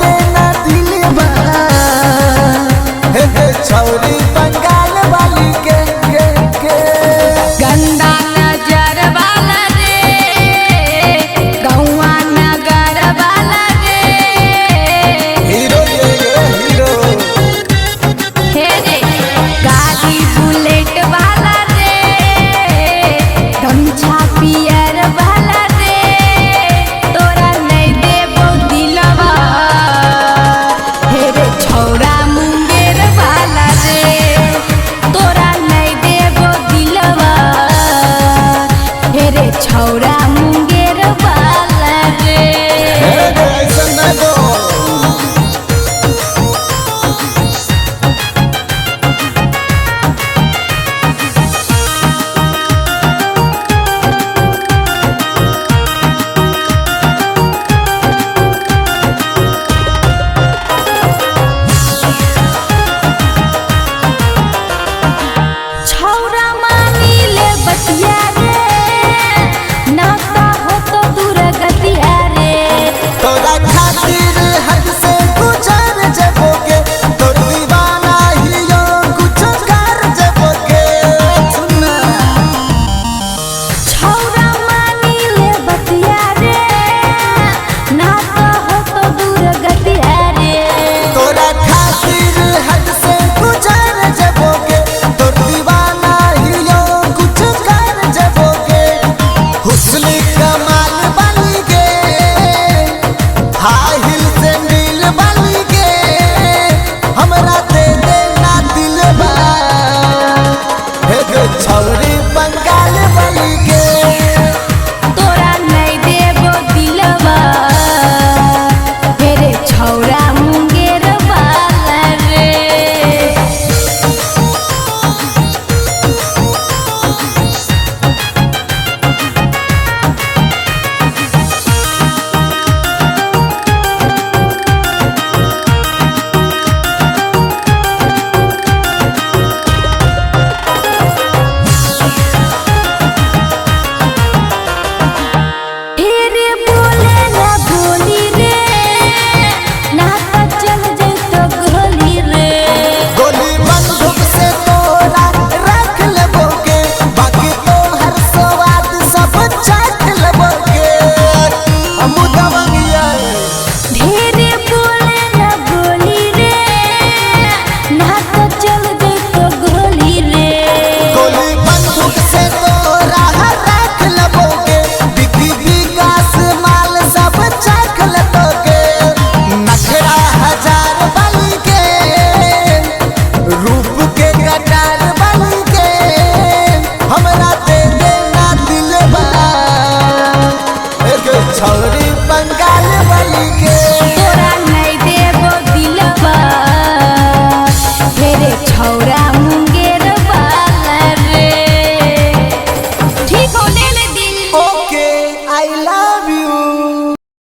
देना दिलवा छौरी बंगाल वाली के गंदा नजर वाला रे गौआ नगर वाला रे हीरो ये हीरो हे रे गाड़ी बुलेट वाला रे गमछा पियर वाला रे तोरा नहीं देबो दिलवा हे रे छौरा मुंगेर वाला रे तोरा नहीं देबो दिलवा हे रे छौरा मुंगेर वाला रे ऐसा न बोल छौरा मानी ले बतिया रे नाता हो तो दूर गतिया रे तोरा खातिर हद से गुजर जबोगे तो दीवाना ही यो कुछ कर जबोगे सुना छौरा मानी ले बतिया रे नाता हो तो दूर गतिया रे तोरा खातिर हद से गुजर जबोगे तो दीवाना ही यो कुछ कर जबोगे हुस्न कमाल वाली के हाई हिल सैंडल वाली के हमरा दे देना दिलवा हे गो छौरी बंगाल वाली के तोरा नहीं देबो दिलवा हे रे छौरा मुंगेर वाला रे ढेरे बोले ना बोली रे नाता चल जइतो गोली रे गोली बंदूक से तोरा रख लेबोगे बाकी तो हर स्वाद सब चाट लेबोगे हमू दबंगिया ढेरे बोले ना बोली रे नाता चल जइतो गोली रे गोली बंदूक से तोरा रख लेबोगे बिकी विकास माल सब चाट लेबोगे नखरा हजार वाली के रूप के कटार वाली के हमरा दे देना दिलवा एक छौरी बंगाल वाली के तोरा नहीं देबो दिलवा हे रे छौरा मुंगेर वाला रे ठीक हो ले ले दिल ओ